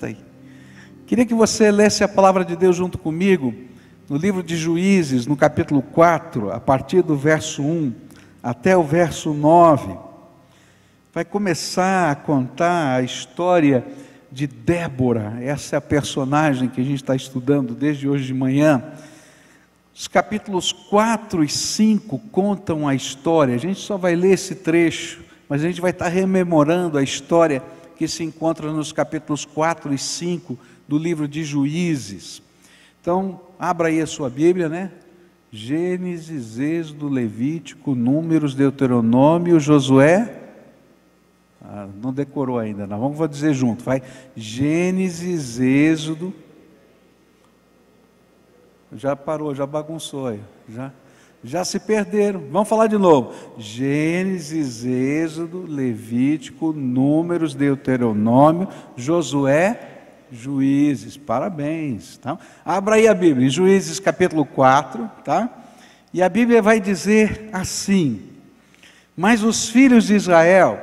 senta aí. Queria que você lesse a palavra de Deus junto comigo, no livro de Juízes, no capítulo 4, a partir do verso 1 até o verso 9. Vai começar a contar a história de Débora. Essa é a personagem que a gente está estudando desde hoje de manhã. Os capítulos 4 e 5 contam a história. A gente só vai ler esse trecho, mas a gente vai estar rememorando a história que se encontra nos capítulos 4 e 5 do livro de Juízes. Então, abra aí a sua Bíblia, né? Gênesis, Êxodo, Levítico, Números, Deuteronômio, Josué. Não decorou ainda, não. Vamos dizer junto, vai. Gênesis, Êxodo. Já parou, já bagunçou aí. Já se perderam. Vamos falar de novo. Gênesis, Êxodo, Levítico, Números, Deuteronômio, Josué, Juízes. Parabéns. Tá? Abra aí a Bíblia, em Juízes capítulo 4, tá? E a Bíblia vai dizer assim: mas os filhos de Israel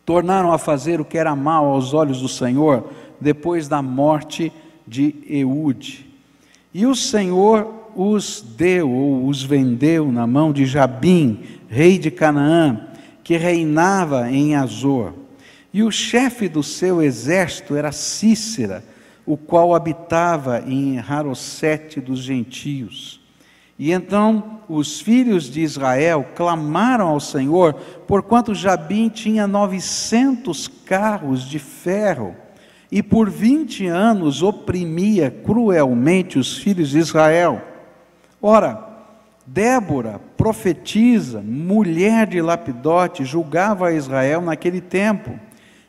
tornaram a fazer o que era mal aos olhos do Senhor, depois da morte de Eude. E o Senhor os deu, ou os vendeu na mão de Jabim, rei de Canaã, que reinava em Azor. E o chefe do seu exército era Cícera, o qual habitava em Harossete dos gentios. E então os filhos de Israel clamaram ao Senhor, porquanto Jabim tinha 900 carros de ferro, e por 20 anos oprimia cruelmente os filhos de Israel. Ora, Débora, profetisa, mulher de Lapidote, julgava a Israel naquele tempo,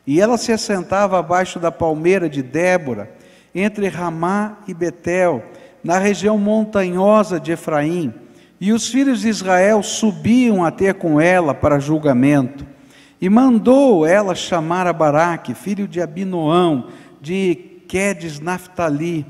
e ela se assentava abaixo da palmeira de Débora, entre Ramá e Betel, na região montanhosa de Efraim, e os filhos de Israel subiam a ter com ela para julgamento. E mandou ela chamar a Baraque, filho de Abinoão, de Quedes Naftali,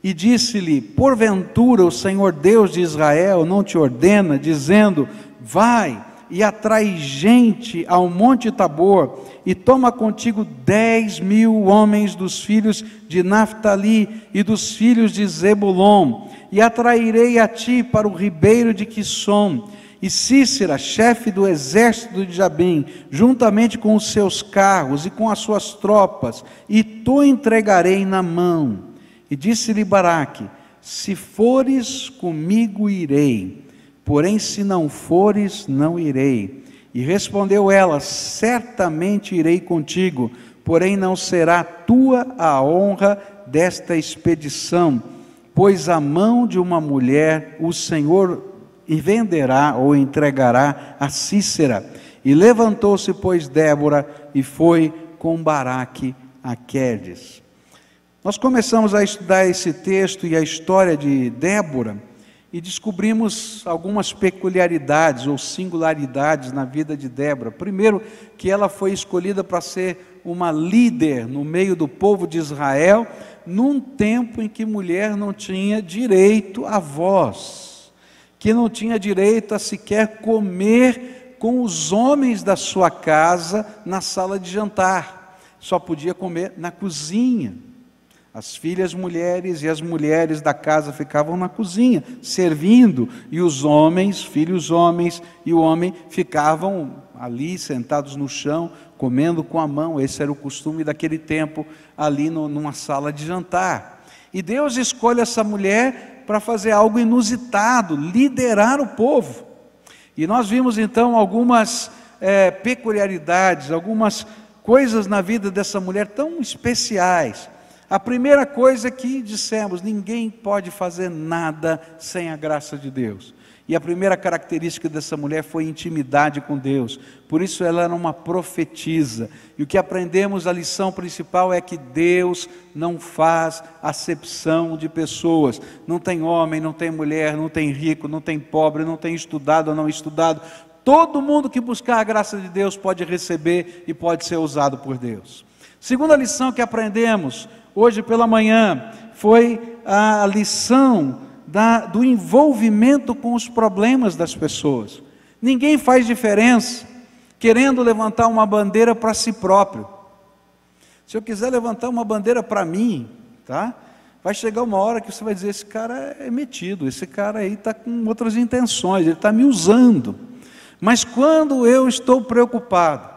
e disse-lhe: porventura o Senhor Deus de Israel não te ordena, dizendo: vai e atrai gente ao monte Tabor, e toma contigo 10.000 homens dos filhos de Naftali e dos filhos de Zebulon, e atrairei a ti para o ribeiro de Quisson. E Cícera, chefe do exército de Jabim, juntamente com os seus carros e com as suas tropas, e tu entregarei na mão. E disse-lhe Baraque: se fores comigo irei, porém se não fores, não irei. E respondeu ela: certamente irei contigo, porém não será tua a honra desta expedição, pois a mão de uma mulher o Senhor venderá ou entregará a Cícera. E levantou-se, pois, Débora e foi com Baraque a Quedes. Nós começamos a estudar esse texto e a história de Débora, e descobrimos algumas peculiaridades ou singularidades na vida de Débora. Primeiro, que ela foi escolhida para ser uma líder no meio do povo de Israel, num tempo em que mulher não tinha direito à voz, que não tinha direito a sequer comer com os homens da sua casa na sala de jantar, só podia comer na cozinha. As filhas mulheres e as mulheres da casa ficavam na cozinha, servindo, e os homens, filhos homens e o homem, ficavam ali sentados no chão, comendo com a mão. Esse era o costume daquele tempo, ali numa sala de jantar. E Deus escolhe essa mulher para fazer algo inusitado, liderar o povo. E nós vimos então algumas peculiaridades, algumas coisas na vida dessa mulher tão especiais. A primeira coisa que dissemos: ninguém pode fazer nada sem a graça de Deus. E a primeira característica dessa mulher foi intimidade com Deus. Por isso ela era uma profetisa. E o que aprendemos, a lição principal é que Deus não faz acepção de pessoas. Não tem homem, não tem mulher, não tem rico, não tem pobre, não tem estudado ou não estudado. Todo mundo que buscar a graça de Deus pode receber e pode ser usado por Deus. Segunda lição que aprendemos hoje pela manhã foi a lição do envolvimento com os problemas das pessoas. Ninguém faz diferença querendo levantar uma bandeira para si próprio. Se eu quiser levantar uma bandeira para mim, tá? Vai chegar uma hora que você vai dizer, esse cara é metido, esse cara aí está com outras intenções, ele está me usando. Mas quando eu estou preocupado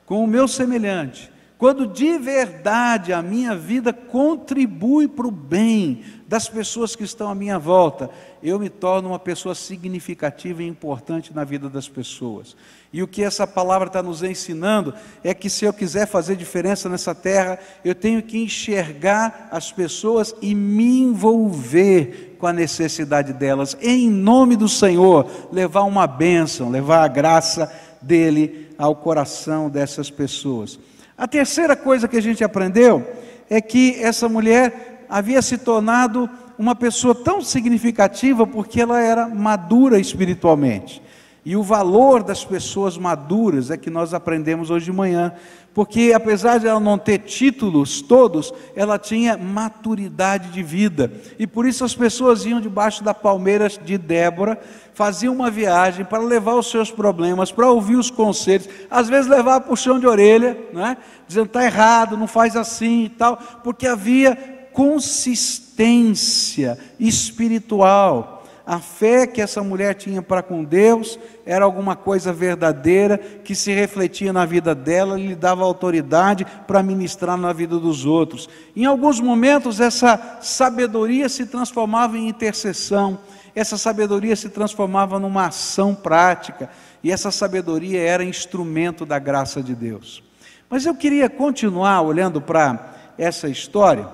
com o meu semelhante, quando de verdade a minha vida contribui para o bem das pessoas que estão à minha volta, eu me torno uma pessoa significativa e importante na vida das pessoas. E o que essa palavra está nos ensinando é que se eu quiser fazer diferença nessa terra, eu tenho que enxergar as pessoas e me envolver com a necessidade delas, em nome do Senhor, levar uma bênção, levar a graça dele ao coração dessas pessoas. A terceira coisa que a gente aprendeu é que essa mulher havia se tornado uma pessoa tão significativa porque ela era madura espiritualmente. E o valor das pessoas maduras é que nós aprendemos hoje de manhã, porque apesar de ela não ter títulos todos, ela tinha maturidade de vida, e por isso as pessoas iam debaixo da palmeira de Débora, faziam uma viagem para levar os seus problemas, para ouvir os conselhos, às vezes levar puxão de orelha, né? Dizendo, está errado, não faz assim e tal, porque havia consistência espiritual. A fé que essa mulher tinha para com Deus era alguma coisa verdadeira, que se refletia na vida dela, lhe dava autoridade para ministrar na vida dos outros. Em alguns momentos essa sabedoria se transformava em intercessão, essa sabedoria se transformava numa ação prática, e essa sabedoria era instrumento da graça de Deus. Mas eu queria continuar olhando para essa história,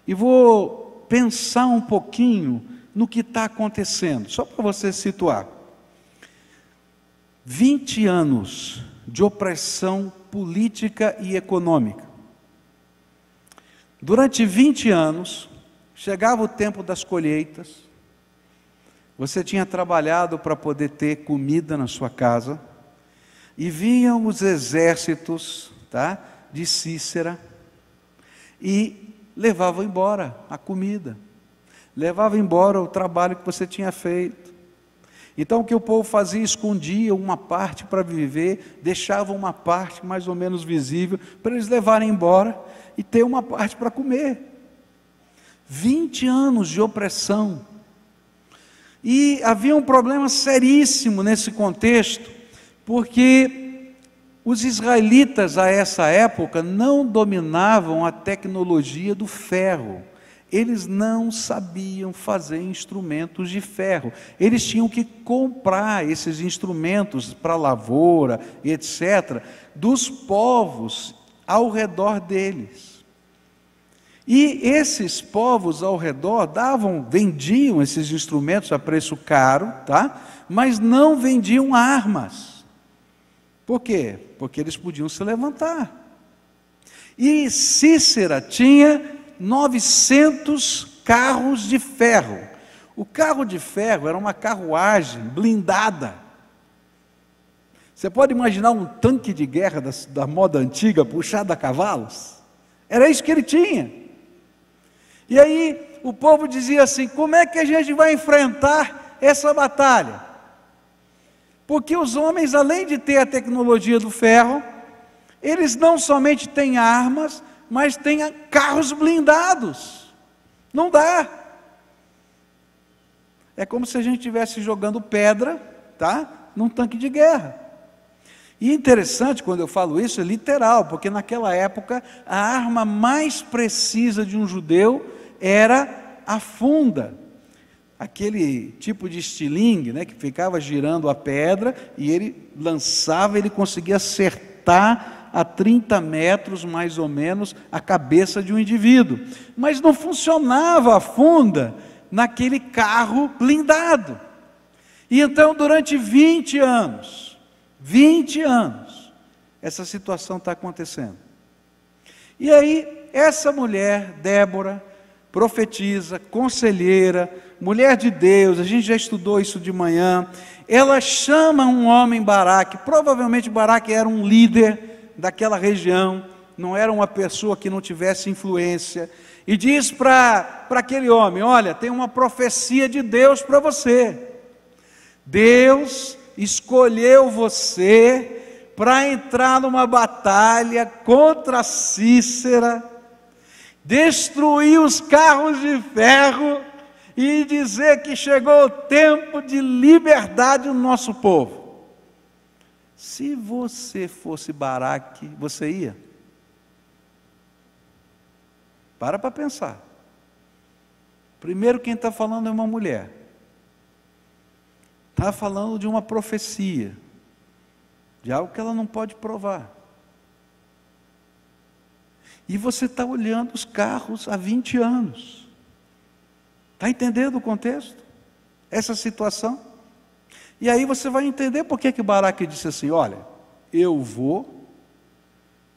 e vou pensar um pouquinho no que está acontecendo, só para você situar. 20 anos de opressão política e econômica. Durante 20 anos, chegava o tempo das colheitas, você tinha trabalhado para poder ter comida na sua casa, e vinham os exércitos, tá, de Cícera, e levavam embora a comida, levava embora o trabalho que você tinha feito. Então o que o povo fazia? Escondia uma parte para viver, deixava uma parte mais ou menos visível, para eles levarem embora e ter uma parte para comer. 20 anos de opressão. E havia um problema seríssimo nesse contexto, porque os israelitas a essa época não dominavam a tecnologia do ferro. Eles não sabiam fazer instrumentos de ferro, eles tinham que comprar esses instrumentos para lavoura, etc., dos povos ao redor deles. E esses povos ao redor vendiam esses instrumentos a preço caro, tá? Mas não vendiam armas. Por quê? Porque eles podiam se levantar. E Cícera tinha 900 carros de ferro. O carro de ferro era uma carruagem blindada. Você pode imaginar um tanque de guerra da moda antiga, puxado a cavalos? Era isso que ele tinha. E aí o povo dizia assim, como é que a gente vai enfrentar essa batalha? Porque os homens, além de ter a tecnologia do ferro, eles não somente têm armas, mas tenha carros blindados. Não dá. É como se a gente estivesse jogando pedra, tá, num tanque de guerra. E interessante, quando eu falo isso, é literal, porque naquela época a arma mais precisa de um judeu era a funda, aquele tipo de estilingue, né, que ficava girando a pedra, e ele lançava, ele conseguia acertar a 30 metros, mais ou menos, a cabeça de um indivíduo. Mas não funcionava a funda naquele carro blindado. E então, durante 20 anos, essa situação está acontecendo. E aí, essa mulher, Débora, profetisa, conselheira, mulher de Deus, a gente já estudou isso de manhã, ela chama um homem, Baraque, provavelmente Baraque era um líder daquela região, não era uma pessoa que não tivesse influência, e diz para aquele homem, olha, tem uma profecia de Deus para você, Deus escolheu você para entrar numa batalha contra Cícera, destruir os carros de ferro e dizer que chegou o tempo de liberdade no nosso povo. Se você fosse Baraque, você ia? Para pensar. Primeiro, quem está falando é uma mulher. Está falando de uma profecia, de algo que ela não pode provar. E você está olhando os carros há 20 anos. Está entendendo o contexto? Essa situação? E aí você vai entender por que Baraque disse assim: olha, eu vou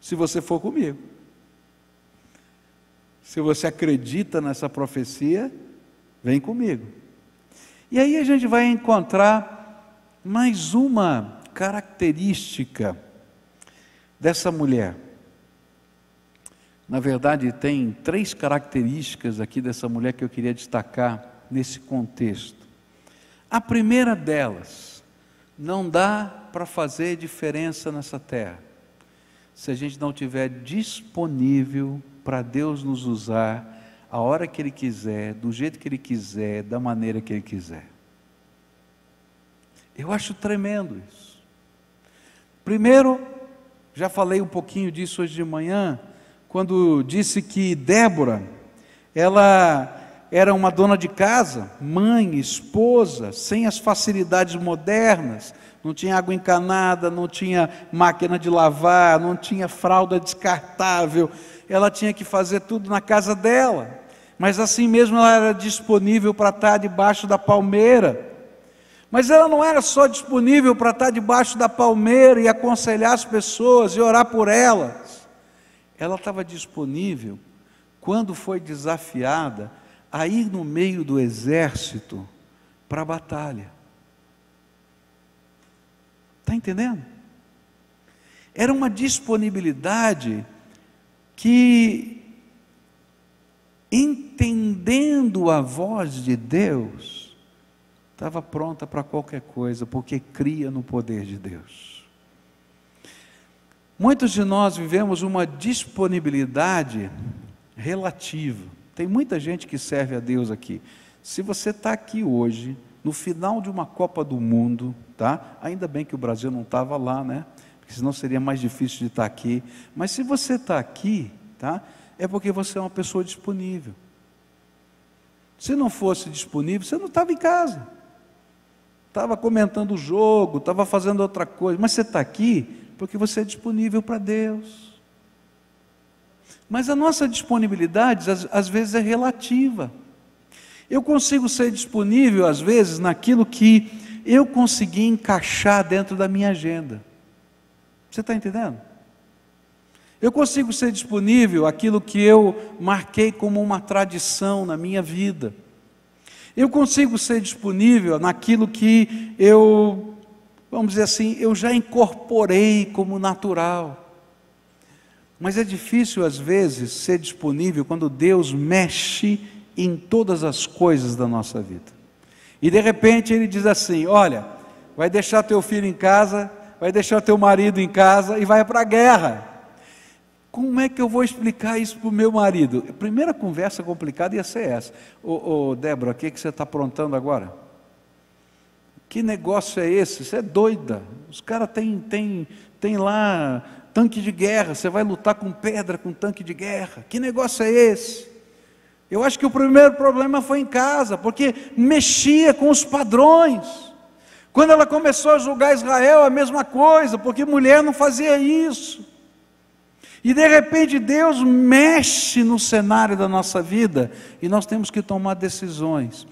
se você for comigo. Se você acredita nessa profecia, vem comigo. E aí a gente vai encontrar mais uma característica dessa mulher. Na verdade, tem 3 características aqui dessa mulher que eu queria destacar nesse contexto. A primeira delas: não dá para fazer diferença nessa terra se a gente não tiver disponível para Deus nos usar a hora que Ele quiser, do jeito que Ele quiser, da maneira que Ele quiser. Eu acho tremendo isso. Primeiro, já falei um pouquinho disso hoje de manhã, quando disse que Débora, ela era uma dona de casa, mãe, esposa, sem as facilidades modernas, não tinha água encanada, não tinha máquina de lavar, não tinha fralda descartável, ela tinha que fazer tudo na casa dela, mas assim mesmo ela era disponível para estar debaixo da palmeira. Mas ela não era só disponível para estar debaixo da palmeira e aconselhar as pessoas e orar por elas. Ela estava disponível quando foi desafiada a ir no meio do exército para a batalha. Está entendendo? Era uma disponibilidade que, entendendo a voz de Deus, estava pronta para qualquer coisa, porque cria no poder de Deus. Muitos de nós vivemos uma disponibilidade relativa. Tem muita gente que serve a Deus aqui. Se você está aqui hoje, no final de uma Copa do Mundo, tá? Ainda bem que o Brasil não estava lá, né? Porque senão seria mais difícil de estar aqui. Mas se você está aqui, tá? É porque você é uma pessoa disponível. Se não fosse disponível, você não estava em casa. Estava comentando o jogo, estava fazendo outra coisa. Mas você está aqui porque você é disponível para Deus. Mas a nossa disponibilidade, às vezes, é relativa. Eu consigo ser disponível, às vezes, naquilo que eu consegui encaixar dentro da minha agenda. Você está entendendo? Eu consigo ser disponível aquilo que eu marquei como uma tradição na minha vida. Eu consigo ser disponível naquilo que eu, vamos dizer assim, eu já incorporei como natural. Mas é difícil, às vezes, ser disponível quando Deus mexe em todas as coisas da nossa vida. E de repente Ele diz assim: olha, vai deixar teu filho em casa, vai deixar teu marido em casa e vai para a guerra. Como é que eu vou explicar isso para o meu marido? A primeira conversa complicada ia ser essa: Débora, o que você está aprontando agora? Que negócio é esse? Você é doida. Os caras têm lá tanque de guerra, você vai lutar com pedra, com tanque de guerra. Que negócio é esse? Eu acho que o primeiro problema foi em casa, porque mexia com os padrões. Quando ela começou a julgar Israel, a mesma coisa, porque mulher não fazia isso. E de repente Deus mexe no cenário da nossa vida, e nós temos que tomar decisões.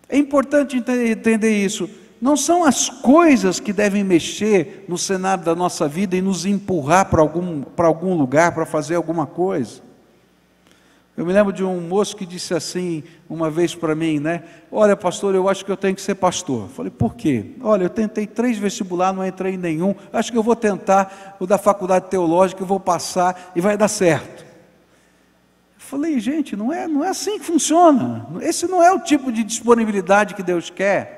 É importante entender isso. Não são as coisas que devem mexer no cenário da nossa vida e nos empurrar para algum lugar, para fazer alguma coisa. Eu me lembro de um moço que disse assim uma vez para mim, né? Olha, pastor, eu acho que eu tenho que ser pastor. Eu falei, por quê? Olha, eu tentei 3 vestibulares, não entrei em nenhum. Acho que eu vou tentar o da faculdade teológica, eu vou passar e vai dar certo. Eu falei, gente, não é assim que funciona. Esse não é o tipo de disponibilidade que Deus quer.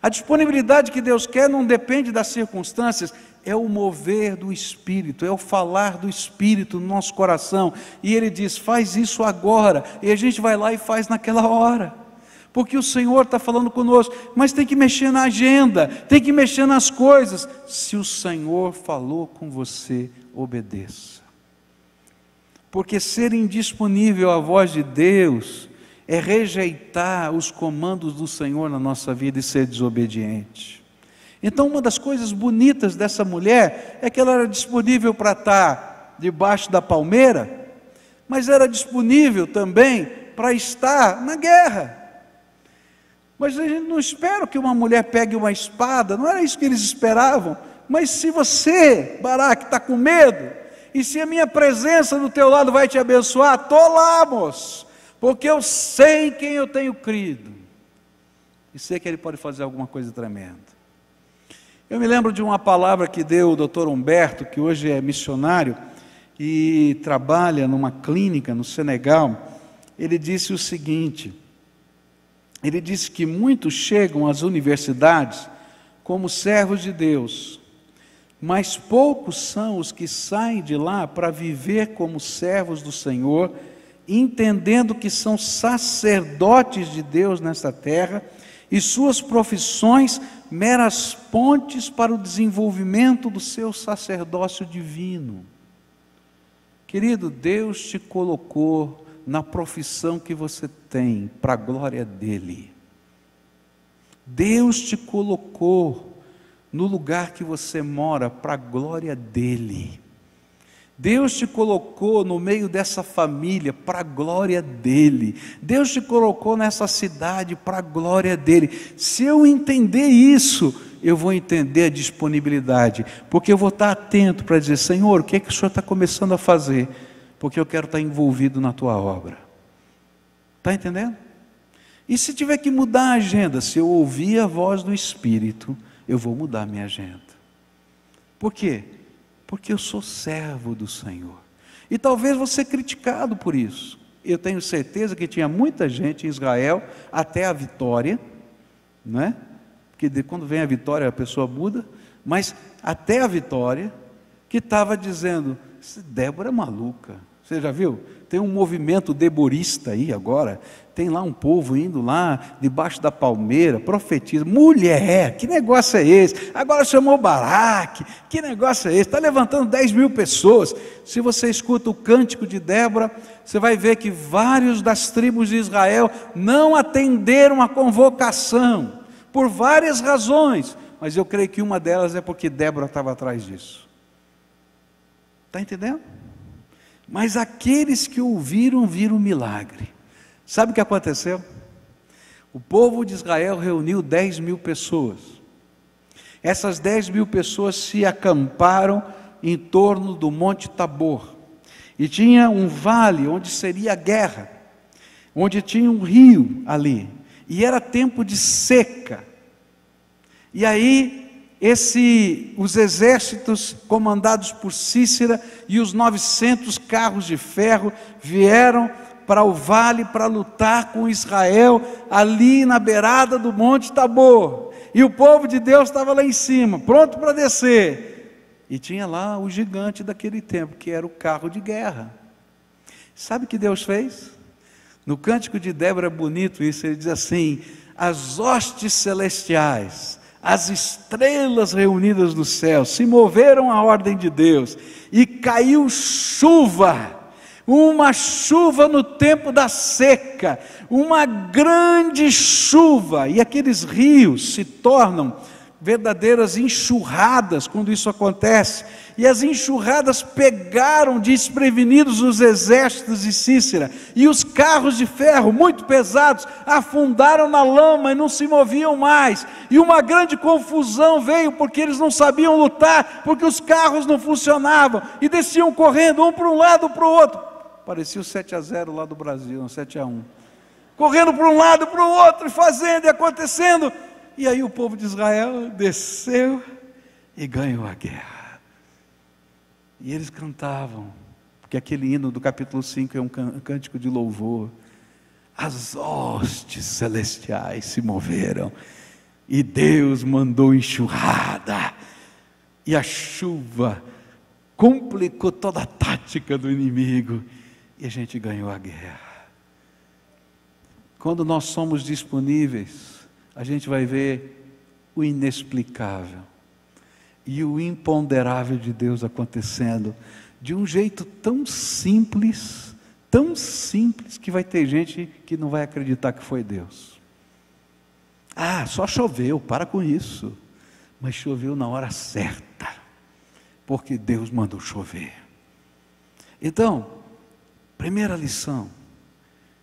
A disponibilidade que Deus quer não depende das circunstâncias, é o mover do Espírito, é o falar do Espírito no nosso coração. E Ele diz: faz isso agora, e a gente vai lá e faz naquela hora, porque o Senhor está falando conosco. Mas tem que mexer na agenda, tem que mexer nas coisas. Se o Senhor falou com você, obedeça, porque ser indisponível à voz de Deus é rejeitar os comandos do Senhor na nossa vida e ser desobediente. Então, uma das coisas bonitas dessa mulher é que ela era disponível para estar debaixo da palmeira, mas era disponível também para estar na guerra. Mas a gente não espera que uma mulher pegue uma espada, não era isso que eles esperavam. Mas se você, Baraque, está com medo, e se a minha presença do teu lado vai te abençoar, estou lá, moço, porque eu sei em quem eu tenho crido, e sei que Ele pode fazer alguma coisa tremenda. Eu me lembro de uma palavra que deu o Dr. Humberto, que hoje é missionário e trabalha numa clínica no Senegal. Ele disse o seguinte: ele disse que muitos chegam às universidades como servos de Deus, mas poucos são os que saem de lá para viver como servos do Senhor, entendendo que são sacerdotes de Deus nesta terra, e suas profissões meras pontes para o desenvolvimento do seu sacerdócio divino. Querido, Deus te colocou na profissão que você tem, para a glória dEle. Deus te colocou no lugar que você mora, para a glória dEle. Deus te colocou no meio dessa família para a glória dEle. Deus te colocou nessa cidade para a glória dEle. Se eu entender isso, eu vou entender a disponibilidade, porque eu vou estar atento para dizer: Senhor, o que é que o Senhor está começando a fazer? Porque eu quero estar envolvido na Tua obra. Está entendendo? E se tiver que mudar a agenda, se eu ouvir a voz do Espírito, eu vou mudar a minha agenda. Por quê? Porque eu sou servo do Senhor. E talvez você seja criticado por isso. Eu tenho certeza que tinha muita gente em Israel, até a vitória, não é? Porque quando vem a vitória a pessoa muda, mas até a vitória, que estava dizendo: Débora é maluca. Você já viu? Tem um movimento deborista aí agora, tem lá um povo indo lá, debaixo da palmeira, profetiza: mulher, que negócio é esse? Agora chamou Baraque, que negócio é esse? Está levantando 10 mil pessoas. Se você escuta o cântico de Débora, você vai ver que vários das tribos de Israel não atenderam a convocação, por várias razões, mas eu creio que uma delas é porque Débora estava atrás disso. Está entendendo? Mas aqueles que ouviram, viram um milagre. Sabe o que aconteceu? O povo de Israel reuniu 10 mil pessoas. Essas 10 mil pessoas se acamparam em torno do Monte Tabor. E tinha um vale onde seria a guerra, onde tinha um rio ali. E era tempo de seca. E aí os exércitos comandados por Cícera e os 900 carros de ferro vieram para o vale para lutar com Israel, ali na beirada do Monte Tabor. E o povo de Deus estava lá em cima, pronto para descer. E tinha lá o gigante daquele tempo, que era o carro de guerra. Sabe o que Deus fez? No cântico de Débora é bonito isso, ele diz assim: as hostes celestiais, as estrelas reunidas no céu, se moveram à ordem de Deus, e caiu chuva, uma chuva no tempo da seca, uma grande chuva, e aqueles rios se tornam verdadeiras enxurradas quando isso acontece, e as enxurradas pegaram desprevenidos os exércitos de Cícera, e os carros de ferro muito pesados afundaram na lama e não se moviam mais, e uma grande confusão veio, porque eles não sabiam lutar, porque os carros não funcionavam, e desciam correndo, um para um lado, para o outro. Parecia o 7-0 lá do Brasil, 7-1, correndo para um lado, para o outro, e fazendo e acontecendo. E aí o povo de Israel desceu e ganhou a guerra. E eles cantavam, porque aquele hino do capítulo 5 é um cântico de louvor. As hostes celestiais se moveram, e Deus mandou enxurrada. E a chuva complicou toda a tática do inimigo, e a gente ganhou a guerra. Quando nós somos disponíveis, a gente vai ver o inexplicável e o imponderável de Deus acontecendo de um jeito tão simples, que vai ter gente que não vai acreditar que foi Deus. Ah, só choveu, para com isso. Mas choveu na hora certa, porque Deus mandou chover. Então, primeira lição: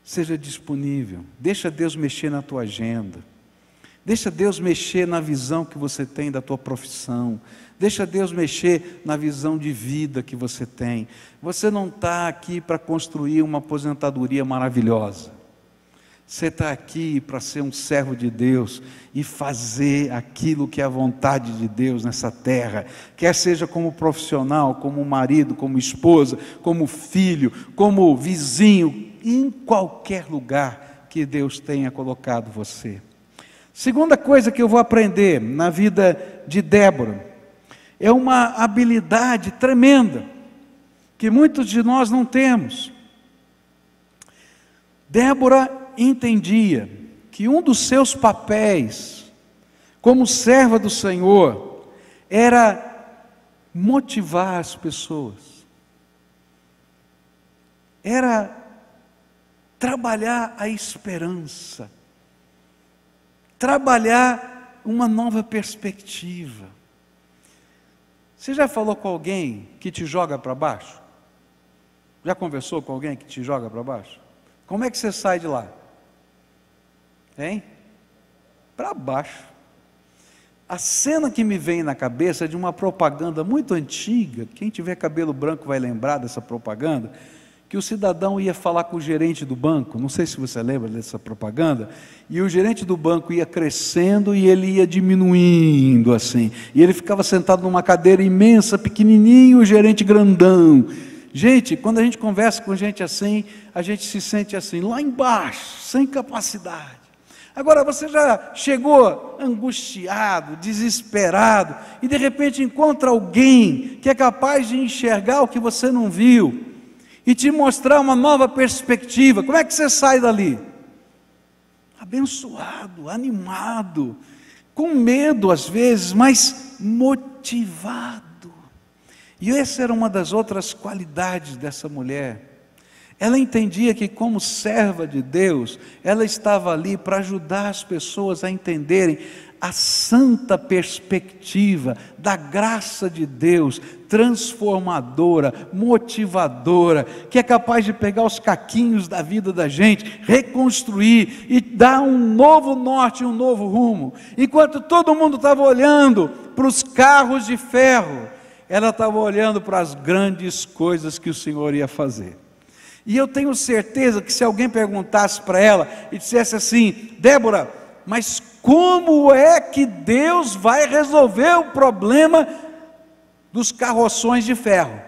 seja disponível, deixa Deus mexer na tua agenda, deixa Deus mexer na visão que você tem da tua profissão, deixa Deus mexer na visão de vida que você tem. Você não está aqui para construir uma aposentadoria maravilhosa. Você está aqui para ser um servo de Deus e fazer aquilo que é a vontade de Deus nessa terra, quer seja como profissional, como marido, como esposa, como filho, como vizinho, em qualquer lugar que Deus tenha colocado você. Segunda coisa que eu vou aprender na vida de Débora, é uma habilidade tremenda, que muitos de nós não temos. Débora entendia que um dos seus papéis como serva do Senhor era motivar as pessoas, era trabalhar a esperança, trabalhar uma nova perspectiva. Você já falou com alguém que te joga para baixo? Já conversou com alguém que te joga para baixo? Como é que você sai de lá? Hein? Para baixo. A cena que me vem na cabeça é de uma propaganda muito antiga. Quem tiver cabelo branco vai lembrar dessa propaganda, que o cidadão ia falar com o gerente do banco. Não sei se você lembra dessa propaganda. E o gerente do banco ia crescendo e ele ia diminuindo assim, e ele ficava sentado numa cadeira imensa, pequenininho, o gerente grandão. Gente, quando a gente conversa com gente assim, a gente se sente assim, lá embaixo, sem capacidade. Agora, você já chegou angustiado, desesperado, e de repente encontra alguém que é capaz de enxergar o que você não viu, e te mostrar uma nova perspectiva. Como é que você sai dali? Abençoado, animado, com medo às vezes, mas motivado. E essa era uma das outras qualidades dessa mulher. Ela entendia que, como serva de Deus, ela estava ali para ajudar as pessoas a entenderem a santa perspectiva da graça de Deus, transformadora, motivadora, que é capaz de pegar os caquinhos da vida da gente, reconstruir e dar um novo norte, um novo rumo. Enquanto todo mundo estava olhando para os carros de ferro, ela estava olhando para as grandes coisas que o Senhor ia fazer. E eu tenho certeza que se alguém perguntasse para ela e dissesse assim: Débora, mas como é que Deus vai resolver o problema dos carroções de ferro?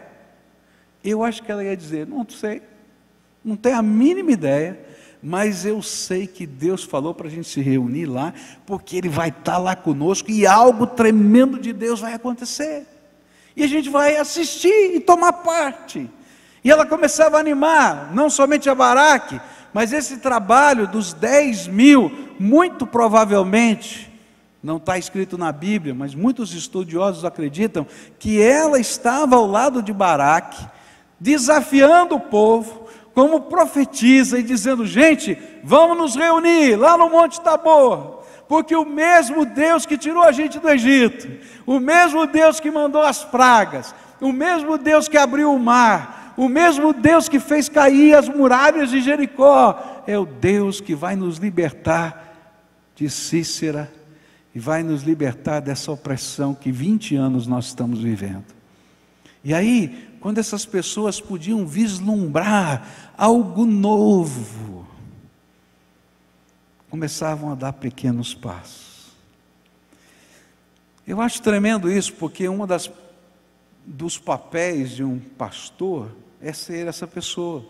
Eu acho que ela ia dizer: não sei, não tenho a mínima ideia, mas eu sei que Deus falou para a gente se reunir lá, porque Ele vai estar lá conosco e algo tremendo de Deus vai acontecer. E a gente vai assistir e tomar parte. E ela começava a animar, não somente a Baraque, mas esse trabalho dos 10.000, muito provavelmente, não está escrito na Bíblia, mas muitos estudiosos acreditam que ela estava ao lado de Baraque, desafiando o povo, como profetisa e dizendo: gente, vamos nos reunir lá no Monte Tabor, porque o mesmo Deus que tirou a gente do Egito, o mesmo Deus que mandou as pragas, o mesmo Deus que abriu o mar, o mesmo Deus que fez cair as muralhas de Jericó, é o Deus que vai nos libertar de Cícera e vai nos libertar dessa opressão que 20 anos nós estamos vivendo. E aí, quando essas pessoas podiam vislumbrar algo novo, começavam a dar pequenos passos. Eu acho tremendo isso, porque dos papéis de um pastor é ser essa pessoa.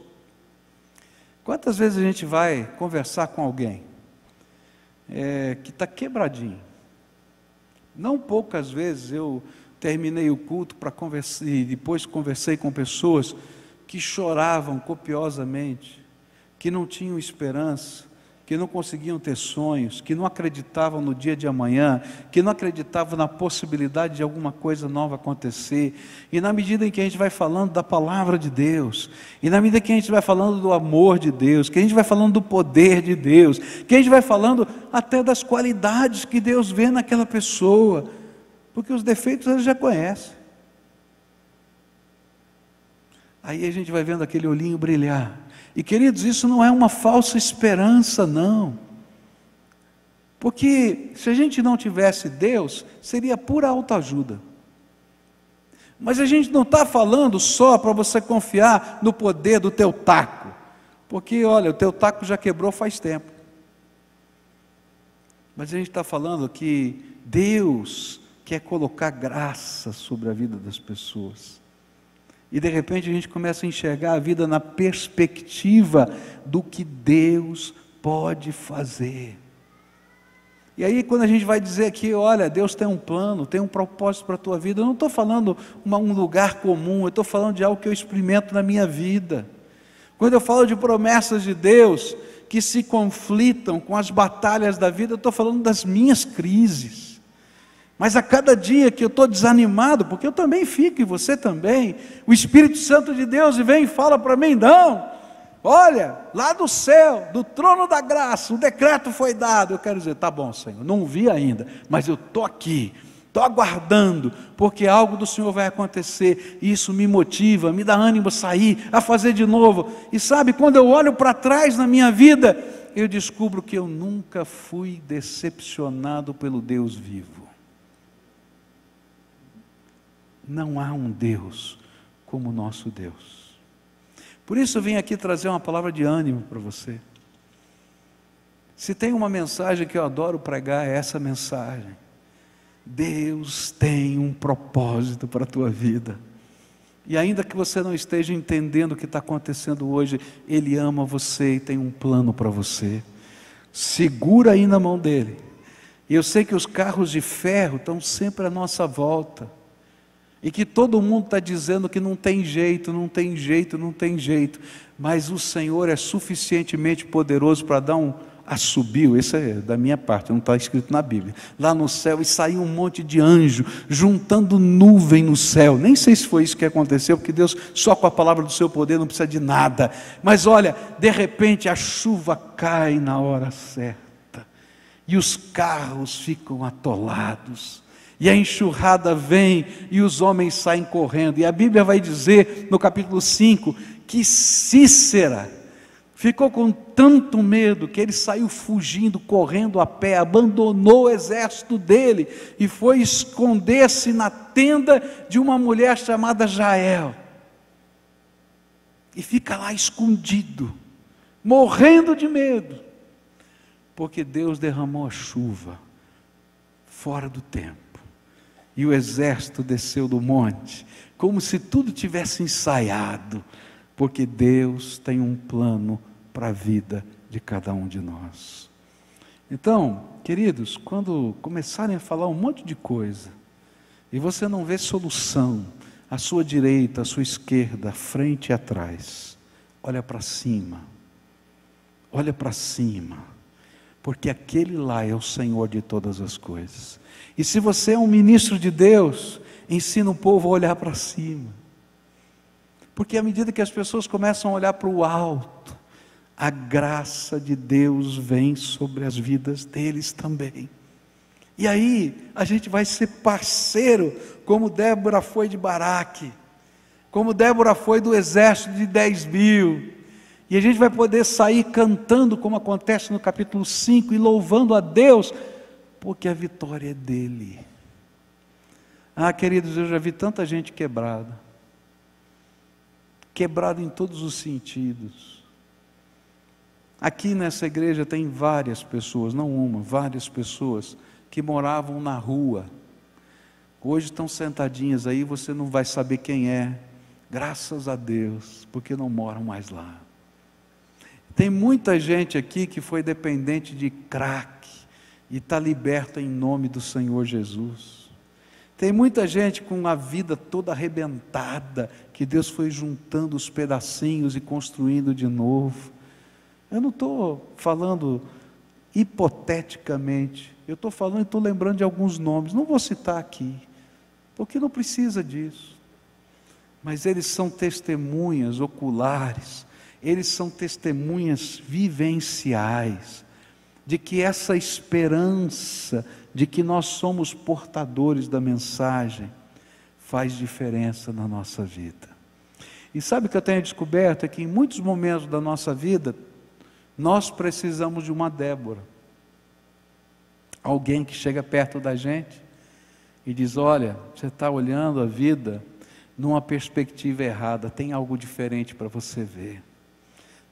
Quantas vezes a gente vai conversar com alguém que está quebradinho? Não poucas vezes eu terminei o culto para conversar, e depois conversei com pessoas que choravam copiosamente, que não tinham esperança, que não conseguiam ter sonhos, que não acreditavam no dia de amanhã, que não acreditavam na possibilidade de alguma coisa nova acontecer. E na medida em que a gente vai falando da palavra de Deus, e na medida que a gente vai falando do amor de Deus, que a gente vai falando do poder de Deus, que a gente vai falando até das qualidades que Deus vê naquela pessoa, porque os defeitos ele já conhece. Aí a gente vai vendo aquele olhinho brilhar. E queridos, isso não é uma falsa esperança, não. Porque se a gente não tivesse Deus, seria pura autoajuda. Mas a gente não está falando só para você confiar no poder do teu taco. Porque olha, o teu taco já quebrou faz tempo. Mas a gente está falando que Deus quer colocar graça sobre a vida das pessoas. E de repente a gente começa a enxergar a vida na perspectiva do que Deus pode fazer. E aí quando a gente vai dizer aqui, olha, Deus tem um plano, tem um propósito para a tua vida, eu não estou falando um lugar comum, eu estou falando de algo que eu experimento na minha vida. Quando eu falo de promessas de Deus que se conflitam com as batalhas da vida, eu estou falando das minhas crises. Mas a cada dia que eu estou desanimado, porque eu também fico, e você também, o Espírito Santo de Deus vem e fala para mim, não, olha, lá do céu, do trono da graça, o decreto foi dado. Eu quero dizer, tá bom, Senhor, não vi ainda, mas eu estou aqui, estou aguardando, porque algo do Senhor vai acontecer, e isso me motiva, me dá ânimo a sair, a fazer de novo. E sabe, quando eu olho para trás na minha vida, eu descubro que eu nunca fui decepcionado pelo Deus vivo. Não há um Deus como o nosso Deus. Por isso eu vim aqui trazer uma palavra de ânimo para você. Se tem uma mensagem que eu adoro pregar, é essa mensagem. Deus tem um propósito para a tua vida. E ainda que você não esteja entendendo o que está acontecendo hoje, Ele ama você e tem um plano para você. Segura aí na mão dEle. E eu sei que os carros de ferro estão sempre à nossa volta. E que todo mundo está dizendo que não tem jeito, não tem jeito, não tem jeito. Mas o Senhor é suficientemente poderoso para dar um assobio, isso é da minha parte, não está escrito na Bíblia. Lá no céu, e saiu um monte de anjo, juntando nuvem no céu. Nem sei se foi isso que aconteceu, porque Deus só com a palavra do seu poder não precisa de nada. Mas olha, de repente a chuva cai na hora certa. E os carros ficam atolados. E a enxurrada vem e os homens saem correndo. E a Bíblia vai dizer no capítulo 5 que Cícera ficou com tanto medo que ele saiu fugindo, correndo a pé, abandonou o exército dele e foi esconder-se na tenda de uma mulher chamada Jael. E fica lá escondido, morrendo de medo, porque Deus derramou a chuva fora do tempo. E o exército desceu do monte, como se tudo tivesse ensaiado, porque Deus tem um plano para a vida de cada um de nós. Então, queridos, quando começarem a falar um monte de coisa, e você não vê solução, à sua direita, à sua esquerda, à frente e atrás, olha para cima, porque aquele lá é o Senhor de todas as coisas. E se você é um ministro de Deus, ensina o povo a olhar para cima, porque à medida que as pessoas começam a olhar para o alto, a graça de Deus vem sobre as vidas deles também. E aí a gente vai ser parceiro, como Débora foi de Baraque, como Débora foi do exército de 10.000, e a gente vai poder sair cantando, como acontece no capítulo 5, e louvando a Deus, porque a vitória é dele. Ah, queridos, eu já vi tanta gente quebrada em todos os sentidos. Aqui nessa igreja tem várias pessoas, não uma, várias pessoas que moravam na rua. Hoje estão sentadinhas aí, você não vai saber quem é, graças a Deus, porque não moram mais lá. Tem muita gente aqui que foi dependente de crack e está liberta em nome do Senhor Jesus. Tem muita gente com a vida toda arrebentada, que Deus foi juntando os pedacinhos e construindo de novo. Eu não estou falando hipoteticamente, eu estou falando e estou lembrando de alguns nomes, não vou citar aqui, porque não precisa disso. Mas eles são testemunhas oculares, eles são testemunhas vivenciais, de que essa esperança, de que nós somos portadores da mensagem, faz diferença na nossa vida. E sabe o que eu tenho descoberto? É que em muitos momentos da nossa vida, nós precisamos de uma Débora. Alguém que chega perto da gente e diz: olha, você está olhando a vida numa perspectiva errada, tem algo diferente para você ver.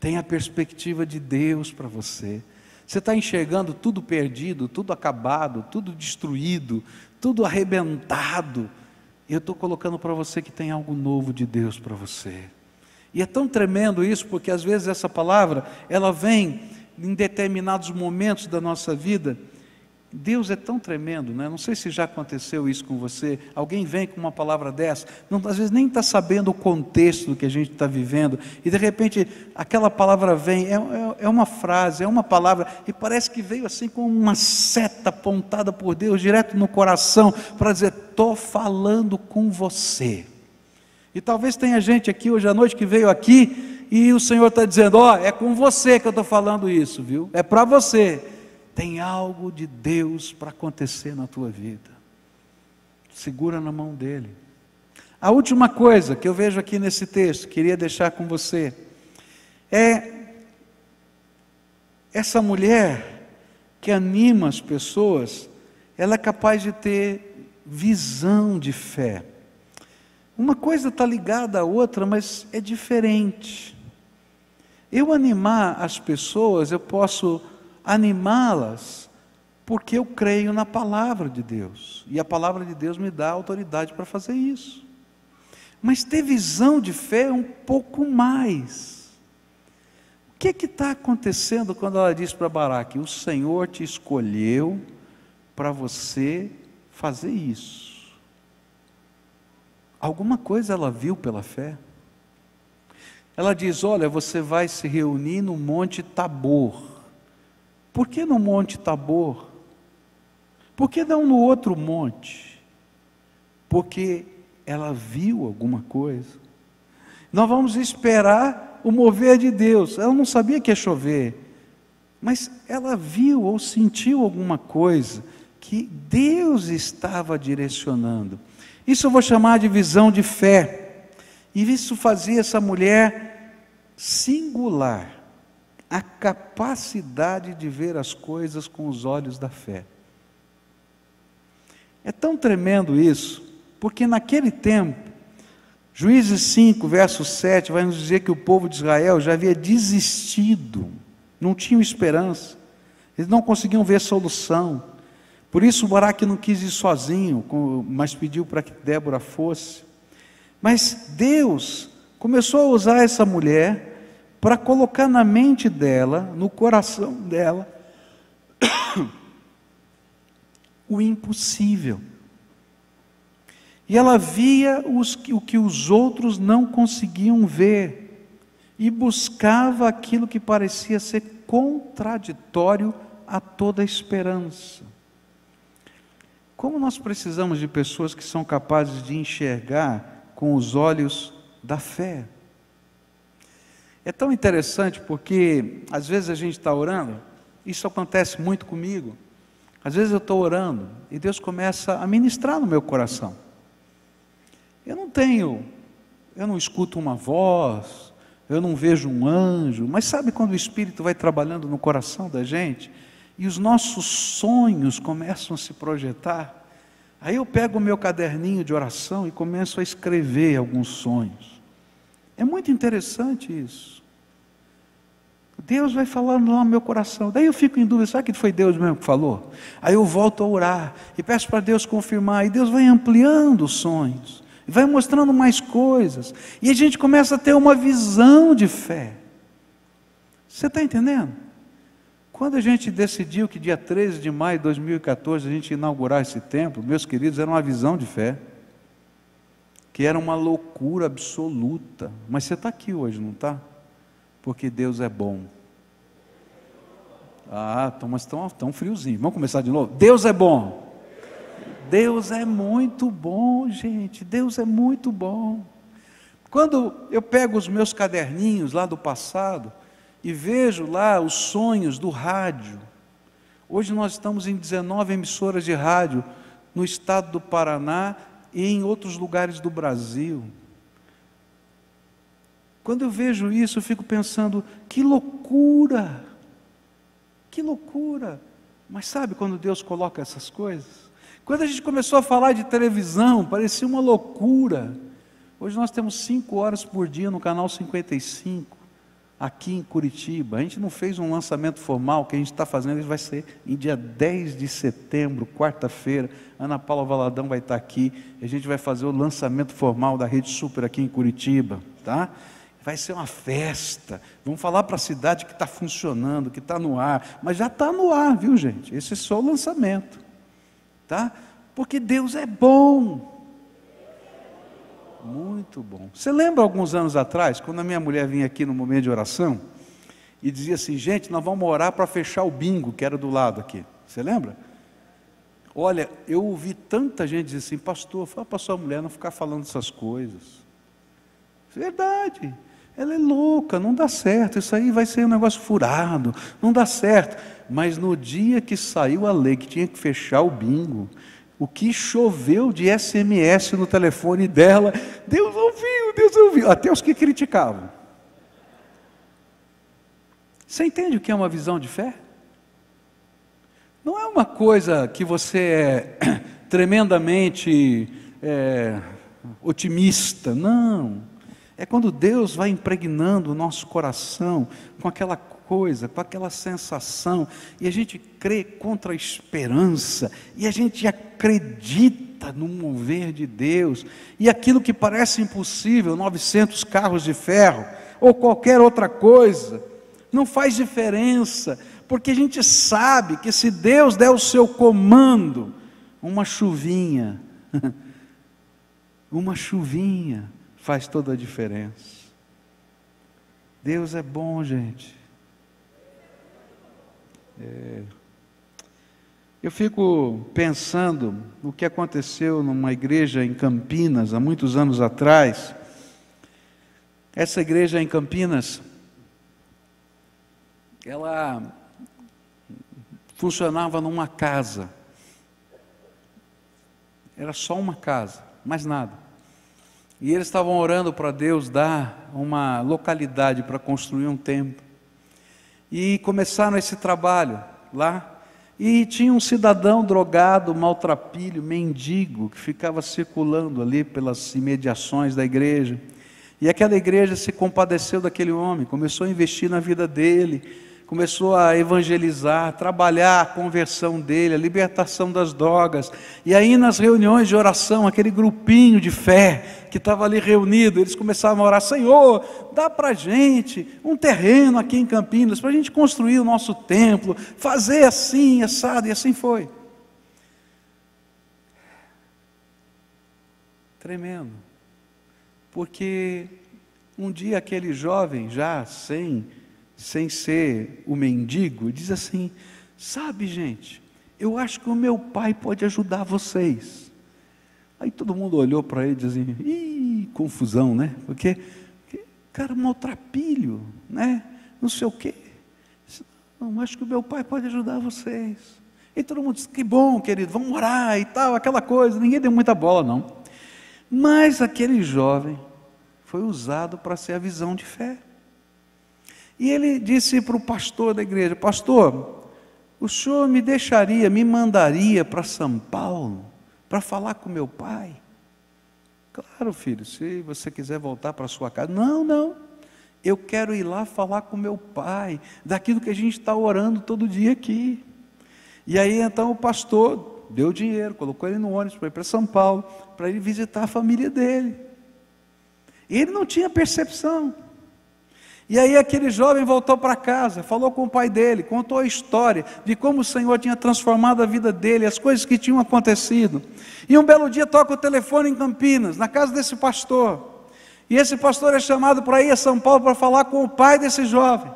Tem a perspectiva de Deus para você. Você está enxergando tudo perdido, tudo acabado, tudo destruído, tudo arrebentado. Eu estou colocando para você que tem algo novo de Deus para você. E é tão tremendo isso, porque às vezes essa palavra, ela vem em determinados momentos da nossa vida. Deus é tão tremendo, né? Não sei se já aconteceu isso com você. Alguém vem com uma palavra dessa, não, às vezes nem está sabendo o contexto do que a gente está vivendo, e de repente aquela palavra vem, é uma frase, é uma palavra, e parece que veio assim com uma seta apontada por Deus, direto no coração, para dizer: estou falando com você. E talvez tenha gente aqui hoje à noite que veio aqui, e o Senhor está dizendo: ó, é com você que eu estou falando isso, viu? É para você. Tem algo de Deus para acontecer na tua vida. Segura na mão dele. A última coisa que eu vejo aqui nesse texto, queria deixar com você, é essa mulher que anima as pessoas, ela é capaz de ter visão de fé. Uma coisa está ligada à outra, mas é diferente. Eu animar as pessoas, eu posso animá-las, porque eu creio na palavra de Deus, e a palavra de Deus me dá autoridade para fazer isso. Mas ter visão de fé é um pouco mais. O que está acontecendo quando ela diz para Baraque: o Senhor te escolheu para você fazer isso? Alguma coisa ela viu pela fé? Ela diz: olha, você vai se reunir no Monte Tabor. Por que no Monte Tabor? Por que não no outro monte? Porque ela viu alguma coisa. Nós vamos esperar o mover de Deus. Ela não sabia que ia chover, mas ela viu ou sentiu alguma coisa que Deus estava direcionando. Isso eu vou chamar de visão de fé. E isso fazia essa mulher singular, a capacidade de ver as coisas com os olhos da fé. É tão tremendo isso, porque naquele tempo, Juízes 5, verso 7, vai nos dizer que o povo de Israel já havia desistido, não tinham esperança, eles não conseguiam ver solução. Por isso Baraque não quis ir sozinho, mas pediu para que Débora fosse. Mas Deus começou a usar essa mulher para colocar na mente dela, no coração dela, o impossível. E ela via o que os outros não conseguiam ver, e buscava aquilo que parecia ser contraditório a toda esperança. Como nós precisamos de pessoas que são capazes de enxergar com os olhos da fé. É tão interessante porque às vezes a gente está orando, isso acontece muito comigo. Às vezes eu estou orando e Deus começa a ministrar no meu coração. Eu não escuto uma voz, eu não vejo um anjo, mas sabe quando o Espírito vai trabalhando no coração da gente e os nossos sonhos começam a se projetar? Aí eu pego o meu caderninho de oração e começo a escrever alguns sonhos. É muito interessante isso. Deus vai falando lá no meu coração. Daí eu fico em dúvida: será que foi Deus mesmo que falou? Aí eu volto a orar e peço para Deus confirmar. E Deus vai ampliando os sonhos, vai mostrando mais coisas. E a gente começa a ter uma visão de fé. Você está entendendo? Quando a gente decidiu que dia 13 de maio de 2014 a gente ia inaugurar esse templo, meus queridos, era uma visão de fé, que era uma loucura absoluta. Mas você está aqui hoje, não está? Porque Deus é bom. Mas tão friozinho. Vamos começar de novo? Deus é bom. Deus é muito bom, gente. Deus é muito bom. Quando eu pego os meus caderninhos lá do passado e vejo lá os sonhos do rádio. Hoje nós estamos em 19 emissoras de rádio no estado do Paraná e em outros lugares do Brasil. Quando eu vejo isso, eu fico pensando, que loucura! Que loucura! Mas sabe quando Deus coloca essas coisas? Quando a gente começou a falar de televisão, parecia uma loucura. Hoje nós temos 5 horas por dia no canal 55, aqui em Curitiba. A gente não fez um lançamento formal, o que a gente está fazendo vai ser em dia 10 de setembro, quarta-feira. Ana Paula Valadão vai estar aqui, e a gente vai fazer o lançamento formal da Rede Super aqui em Curitiba, tá? Vai ser uma festa, vamos falar para a cidade que está funcionando, que está no ar, mas já está no ar, viu gente? Esse é só o lançamento, tá? Porque Deus é bom, muito bom. Você lembra alguns anos atrás, quando a minha mulher vinha aqui no momento de oração, e dizia assim, gente, nós vamos orar para fechar o bingo, que era do lado aqui, você lembra? Olha, eu ouvi tanta gente dizer assim, pastor, fala para sua mulher não ficar falando essas coisas. Verdade. Ela é louca, não dá certo, isso aí vai ser um negócio furado, não dá certo. Mas no dia que saiu a lei que tinha que fechar o bingo, o que choveu de SMS no telefone dela, Deus ouviu, até os que criticavam. Você entende o que é uma visão de fé? Não é uma coisa que você é tremendamente otimista, não. É quando Deus vai impregnando o nosso coração com aquela coisa, com aquela sensação, e a gente crê contra a esperança, e a gente acredita no mover de Deus, e aquilo que parece impossível, 900 carros de ferro, ou qualquer outra coisa, não faz diferença, porque a gente sabe que se Deus der o seu comando, uma chuvinha faz toda a diferença. Deus é bom, gente. Eu fico pensando no que aconteceu numa igreja em Campinas, há muitos anos atrás. Essa igreja em Campinas, ela funcionava numa casa. Era só uma casa, mais nada. E eles estavam orando para Deus dar uma localidade para construir um templo. E começaram esse trabalho lá. E tinha um cidadão drogado, maltrapilho, mendigo, que ficava circulando ali pelas imediações da igreja. E aquela igreja se compadeceu daquele homem, começou a investir na vida dele, começou a evangelizar, trabalhar a conversão dele, a libertação das drogas. E aí nas reuniões de oração, aquele grupinho de fé que estava ali reunido, eles começavam a orar, Senhor, dá para a gente um terreno aqui em Campinas, para a gente construir o nosso templo, fazer assim, assado, e assim foi. Tremendo. Porque um dia aquele jovem, já sem ser o mendigo, diz assim, sabe gente, eu acho que o meu pai pode ajudar vocês. Aí todo mundo olhou para ele e dizia assim, confusão, né? Porque cara, maltrapilho, né? Não sei o quê. Não, acho que o meu pai pode ajudar vocês. E todo mundo disse, que bom querido, vamos orar e tal, aquela coisa, ninguém deu muita bola não. Mas aquele jovem foi usado para ser a visão de fé. E ele disse para o pastor da igreja, pastor, o senhor me mandaria para São Paulo, para falar com meu pai? Claro filho, se você quiser voltar para a sua casa. Não, eu quero ir lá falar com meu pai, daquilo que a gente está orando todo dia aqui. E aí então o pastor deu dinheiro, colocou ele no ônibus para ir para São Paulo, para ele visitar a família dele. Ele não tinha percepção. E aí aquele jovem voltou para casa, falou com o pai dele, contou a história de como o Senhor tinha transformado a vida dele, as coisas que tinham acontecido. E um belo dia toca o telefone em Campinas, na casa desse pastor. E esse pastor é chamado para ir a São Paulo para falar com o pai desse jovem.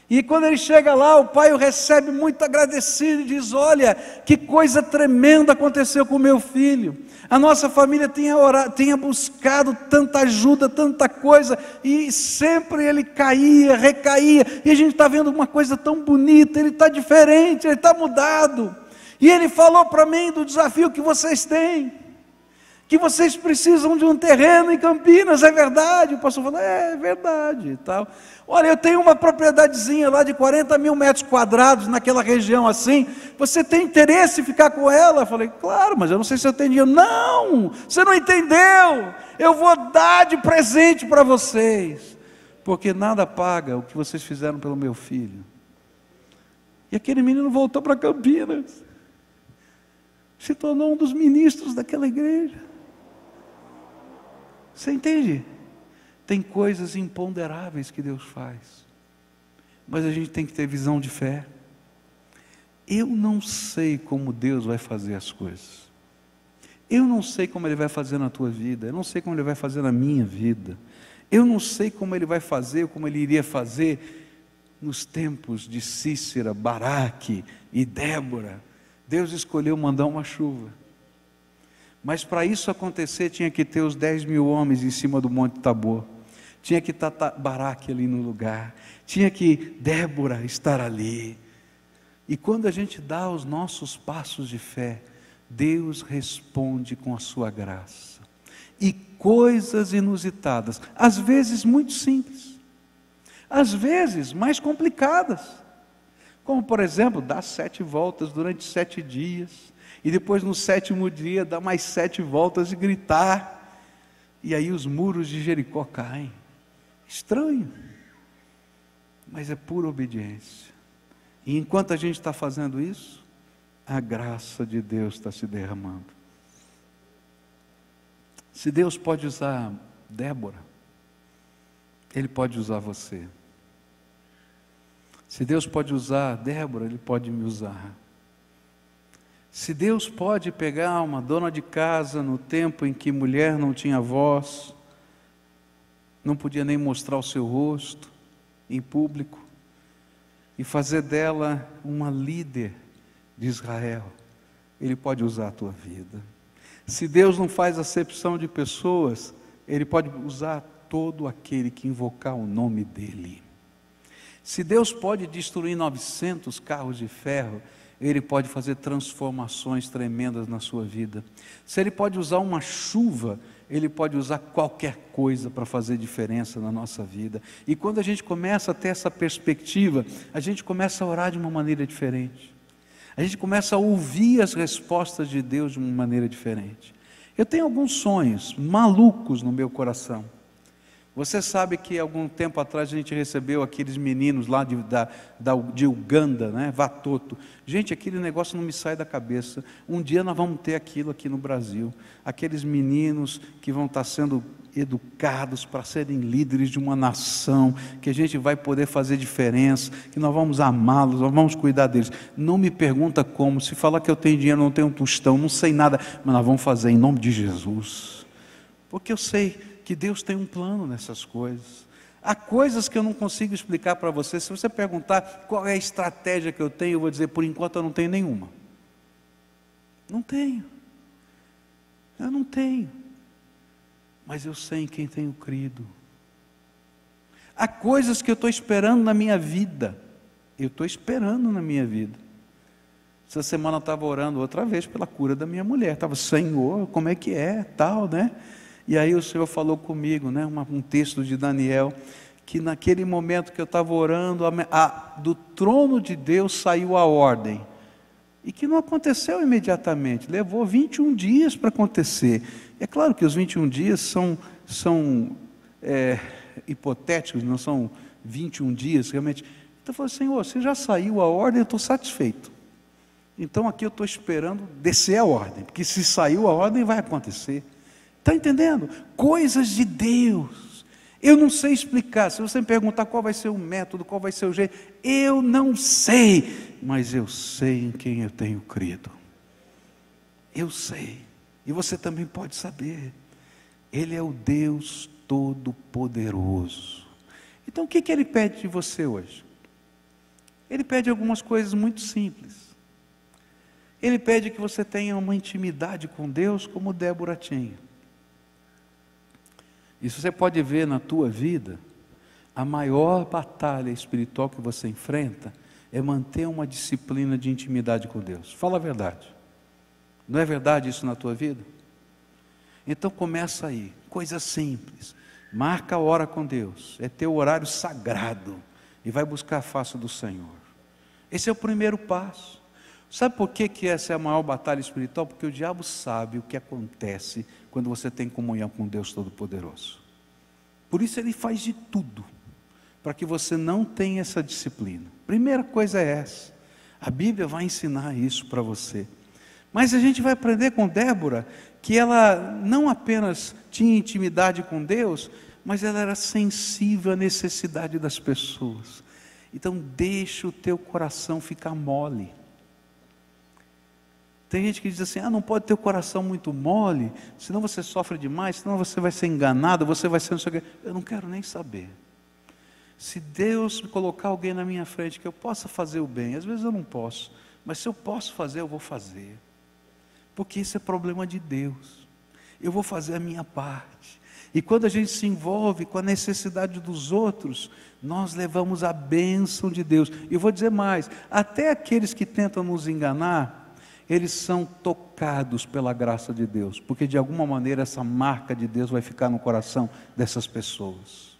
E quando ele chega lá, o pai o recebe muito agradecido e diz: olha, que coisa tremenda aconteceu com o meu filho. A nossa família tinha buscado tanta ajuda, tanta coisa, e sempre ele caía, recaía, e a gente está vendo uma coisa tão bonita, ele está diferente, ele está mudado. E ele falou para mim do desafio que vocês têm, que vocês precisam de um terreno em Campinas. É verdade? O pastor falou: é verdade e tal. Olha, eu tenho uma propriedadezinha lá de 40 mil metros quadrados, naquela região assim, você tem interesse em ficar com ela? Eu falei: claro, mas eu não sei se eu tenho dinheiro. Não, você não entendeu, eu vou dar de presente para vocês, porque nada paga o que vocês fizeram pelo meu filho. E aquele menino voltou para Campinas, se tornou um dos ministros daquela igreja. Você entende? Tem coisas imponderáveis que Deus faz, mas a gente tem que ter visão de fé. Eu não sei como Deus vai fazer as coisas, eu não sei como Ele vai fazer na tua vida, eu não sei como Ele vai fazer na minha vida, eu não sei como Ele vai fazer, como Ele iria fazer nos tempos de Cícera, Baraque e Débora. Deus escolheu mandar uma chuva, mas para isso acontecer tinha que ter os 10 mil homens em cima do Monte Tabor, tinha que estar Baraque ali no lugar, tinha que Débora estar ali. E quando a gente dá os nossos passos de fé, Deus responde com a sua graça, e coisas inusitadas, às vezes muito simples, às vezes mais complicadas, como por exemplo, dar 7 voltas durante 7 dias, e depois no 7º dia dar mais 7 voltas e gritar, e aí os muros de Jericó caem. Estranho, mas é pura obediência. E enquanto a gente está fazendo isso, a graça de Deus está se derramando. Se Deus pode usar Débora, Ele pode usar você. Se Deus pode usar Débora, Ele pode me usar. Se Deus pode pegar uma dona de casa no tempo em que mulher não tinha voz, não podia nem mostrar o seu rosto em público, e fazer dela uma líder de Israel, Ele pode usar a tua vida. Se Deus não faz acepção de pessoas, Ele pode usar todo aquele que invocar o nome dEle. Se Deus pode destruir 900 carros de ferro, Ele pode fazer transformações tremendas na sua vida. Se Ele pode usar uma chuva, Ele pode usar qualquer coisa para fazer diferença na nossa vida. E quando a gente começa a ter essa perspectiva, a gente começa a orar de uma maneira diferente. A gente começa a ouvir as respostas de Deus de uma maneira diferente. Eu tenho alguns sonhos malucos no meu coração. Você sabe que algum tempo atrás a gente recebeu aqueles meninos lá de Uganda, né? Watoto. Gente, aquele negócio não me sai da cabeça. Um dia nós vamos ter aquilo aqui no Brasil. Aqueles meninos que vão estar sendo educados para serem líderes de uma nação, que a gente vai poder fazer diferença, que nós vamos amá-los, nós vamos cuidar deles. Não me pergunta como, se falar que eu tenho dinheiro, não tenho um tostão, não sei nada, mas nós vamos fazer em nome de Jesus. Porque eu sei que Deus tem um plano nessas coisas. Há coisas que eu não consigo explicar para você. Se você perguntar qual é a estratégia que eu tenho, eu vou dizer: por enquanto eu não tenho nenhuma. Não tenho. Eu não tenho. Mas eu sei em quem tenho crido. Há coisas que eu estou esperando na minha vida. Eu estou esperando na minha vida. Essa semana eu estava orando outra vez pela cura da minha mulher. Estava: Senhor, como é que é? Tal, né? E aí o Senhor falou comigo, né, um texto de Daniel, que naquele momento que eu estava orando, do trono de Deus saiu a ordem, e que não aconteceu imediatamente, levou 21 dias para acontecer. É claro que os 21 dias são hipotéticos, não são 21 dias realmente. Então eu falei: Senhor, se já saiu a ordem, eu estou satisfeito. Então aqui eu estou esperando descer a ordem, porque se saiu a ordem vai acontecer. Está entendendo? Coisas de Deus, Eu não sei explicar. Se você me perguntar qual vai ser o método, qual vai ser o jeito, eu não sei, mas eu sei em quem eu tenho crido. Eu sei, e você também pode saber. Ele é o Deus Todo-Poderoso. Então o que Ele pede de você hoje? Ele pede algumas coisas muito simples. Ele pede que você tenha uma intimidade com Deus como Débora tinha. Isso você pode ver na tua vida. A maior batalha espiritual que você enfrenta é manter uma disciplina de intimidade com Deus. Fala a verdade. Não é verdade isso na tua vida? Então começa aí, coisa simples. Marca a hora com Deus, é teu horário sagrado, e vai buscar a face do Senhor. Esse é o primeiro passo. Sabe por que essa é a maior batalha espiritual? Porque o diabo sabe o que acontece quando você tem comunhão com Deus Todo-Poderoso. Por isso ele faz de tudo para que você não tenha essa disciplina. Primeira coisa é essa. A Bíblia vai ensinar isso para você. Mas a gente vai aprender com Débora que ela não apenas tinha intimidade com Deus, mas ela era sensível à necessidade das pessoas. Então deixa o teu coração ficar mole. Tem gente que diz assim, não pode ter o coração muito mole, senão você sofre demais, senão você vai ser enganado, você vai ser não sei o quê. Eu não quero nem saber. Se Deus colocar alguém na minha frente que eu possa fazer o bem, às vezes eu não posso, mas se eu posso fazer, eu vou fazer. Porque isso é problema de Deus. Eu vou fazer a minha parte. E quando a gente se envolve com a necessidade dos outros, nós levamos a bênção de Deus. E eu vou dizer mais, até aqueles que tentam nos enganar, eles são tocados pela graça de Deus, porque de alguma maneira essa marca de Deus vai ficar no coração dessas pessoas.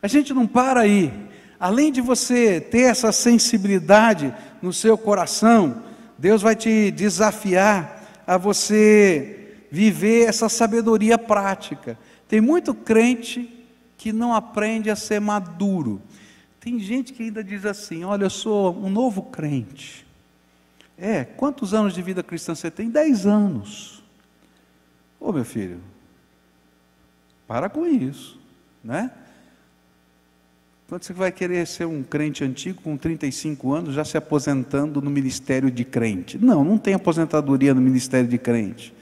A gente não para aí. Além de você ter essa sensibilidade no seu coração, Deus vai te desafiar a você viver essa sabedoria prática. Tem muito crente que não aprende a ser maduro. Tem gente que ainda diz assim, olha, eu sou um novo crente. Quantos anos de vida cristã você tem? 10 anos. Ô meu filho, para com isso, né? Quando você vai querer ser um crente antigo com 35 anos, já se aposentando no ministério de crente? Não tem aposentadoria no ministério de crente.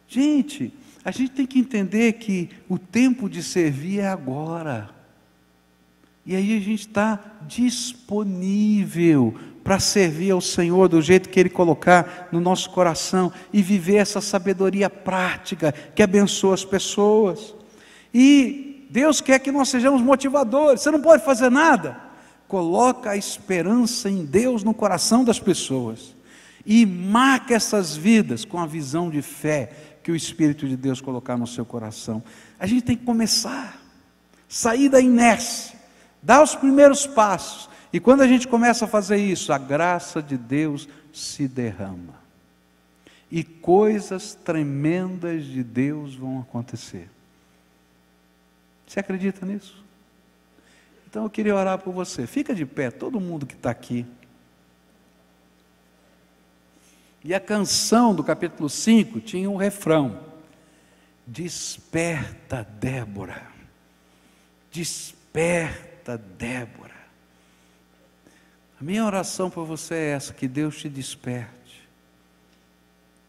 Gente, a gente tem que entender que o tempo de servir é agora. E aí a gente está disponível para servir ao Senhor do jeito que Ele colocar no nosso coração e viver essa sabedoria prática que abençoa as pessoas. E Deus quer que nós sejamos motivadores. Você não pode fazer nada. Coloca a esperança em Deus no coração das pessoas e marca essas vidas com a visão de fé que o Espírito de Deus colocar no seu coração. A gente tem que começar, sair da inércia, dar os primeiros passos. E quando a gente começa a fazer isso, a graça de Deus se derrama. E coisas tremendas de Deus vão acontecer. Você acredita nisso? Então eu queria orar por você. Fica de pé, todo mundo que está aqui. E a canção do capítulo 5 tinha um refrão: desperta, Débora. Desperta, Débora. A minha oração por você é essa: que Deus te desperte.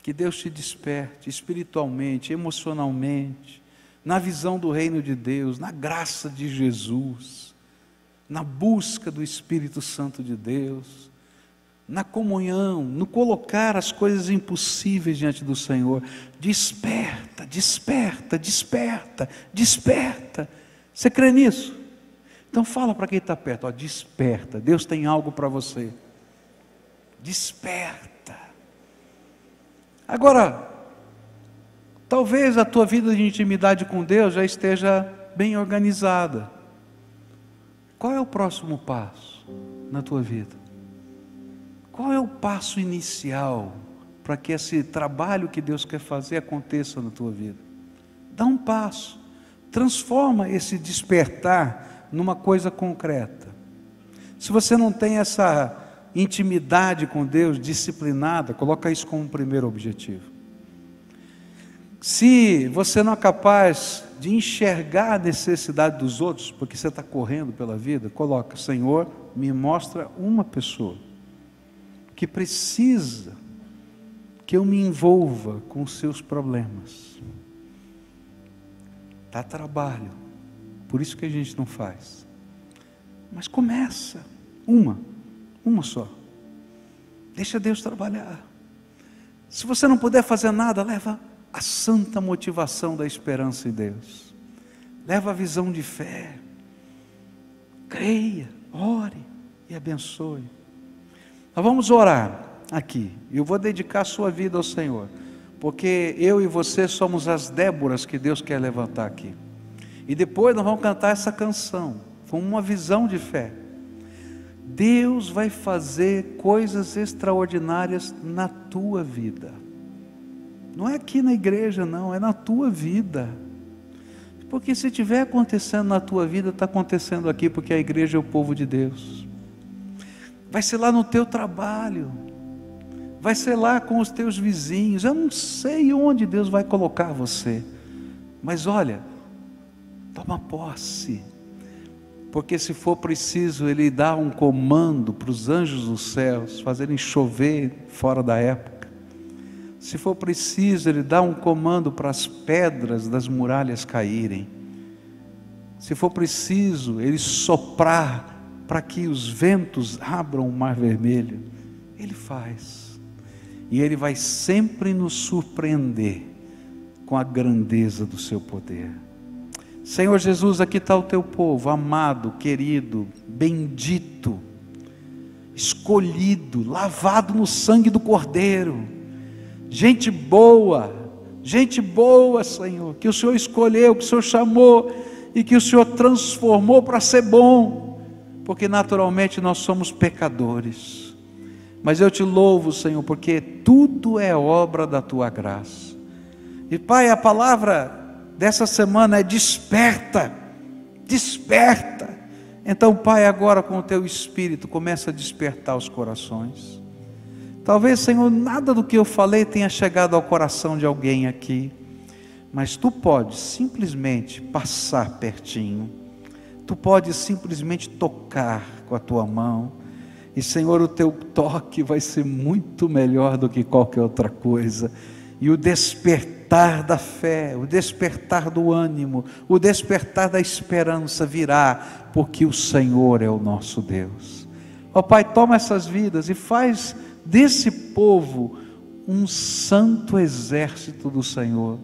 Que Deus te desperte espiritualmente, emocionalmente, na visão do reino de Deus, na graça de Jesus, na busca do Espírito Santo de Deus, na comunhão, no colocar as coisas impossíveis diante do Senhor. Desperta, desperta, desperta, desperta. Você crê nisso? Então fala para quem está perto, desperta, Deus tem algo para você. Desperta. Agora, talvez a tua vida de intimidade com Deus já esteja bem organizada. Qual é o próximo passo na tua vida? Qual é o passo inicial para que esse trabalho que Deus quer fazer aconteça na tua vida? Dá um passo, transforma esse despertar numa coisa concreta. Se você não tem essa intimidade com Deus disciplinada, coloca isso como um primeiro objetivo. Se você não é capaz de enxergar a necessidade dos outros, porque você está correndo pela vida, coloca: Senhor, me mostra uma pessoa que precisa que eu me envolva com os seus problemas. Dá trabalho, por isso que a gente não faz. Mas começa, uma só. Deixa Deus trabalhar. Se você não puder fazer nada, leva a santa motivação da esperança em Deus. Leva a visão de fé. Creia, ore e abençoe. Nós vamos orar aqui. Eu vou dedicar a sua vida ao Senhor, porque eu e você somos as Déboras que Deus quer levantar aqui. E depois nós vamos cantar essa canção, com uma visão de fé. Deus vai fazer coisas extraordinárias na tua vida. Não é aqui na igreja, não, é na tua vida. Porque se estiver acontecendo na tua vida, está acontecendo aqui, porque a igreja é o povo de Deus. Vai ser lá no teu trabalho, vai ser lá com os teus vizinhos. Eu não sei onde Deus vai colocar você, mas olha, toma posse. Porque se for preciso, Ele dá um comando para os anjos dos céus fazerem chover fora da época. Se for preciso, Ele dá um comando para as pedras das muralhas caírem. Se for preciso, Ele soprar para que os ventos abram o mar vermelho. Ele faz. E Ele vai sempre nos surpreender com a grandeza do seu poder. Senhor Jesus, aqui está o teu povo, amado, querido, bendito, escolhido, lavado no sangue do Cordeiro, gente boa, Senhor, que o Senhor escolheu, que o Senhor chamou e que o Senhor transformou para ser bom, porque naturalmente nós somos pecadores, mas eu te louvo, Senhor, porque tudo é obra da tua graça. E Pai, a palavra dessa semana é desperta. Então, Pai, agora com o teu Espírito, começa a despertar os corações. Talvez, Senhor, nada do que eu falei tenha chegado ao coração de alguém aqui, mas Tu podes simplesmente passar pertinho, Tu podes simplesmente tocar com a Tua mão, e Senhor, o Teu toque vai ser muito melhor do que qualquer outra coisa, e o despertar da fé, o despertar do ânimo, o despertar da esperança virá, porque o Senhor é o nosso Deus. Ó Pai, toma essas vidas e faz desse povo um santo exército do Senhor,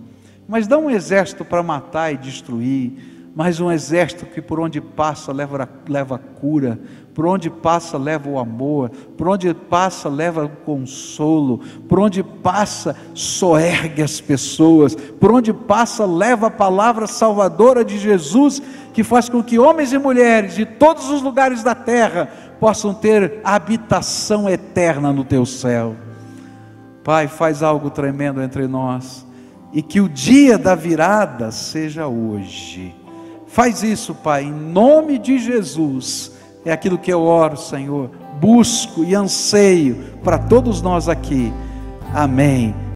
mas não um exército para matar e destruir, mas um exército que por onde passa leva cura, por onde passa leva o amor, por onde passa leva o consolo, por onde passa soergue as pessoas, por onde passa leva a palavra salvadora de Jesus, que faz com que homens e mulheres de todos os lugares da terra possam ter habitação eterna no teu céu. Pai, faz algo tremendo entre nós, e que o dia da virada seja hoje. Faz isso, Pai, em nome de Jesus. É aquilo que eu oro, Senhor, busco e anseio para todos nós aqui. Amém.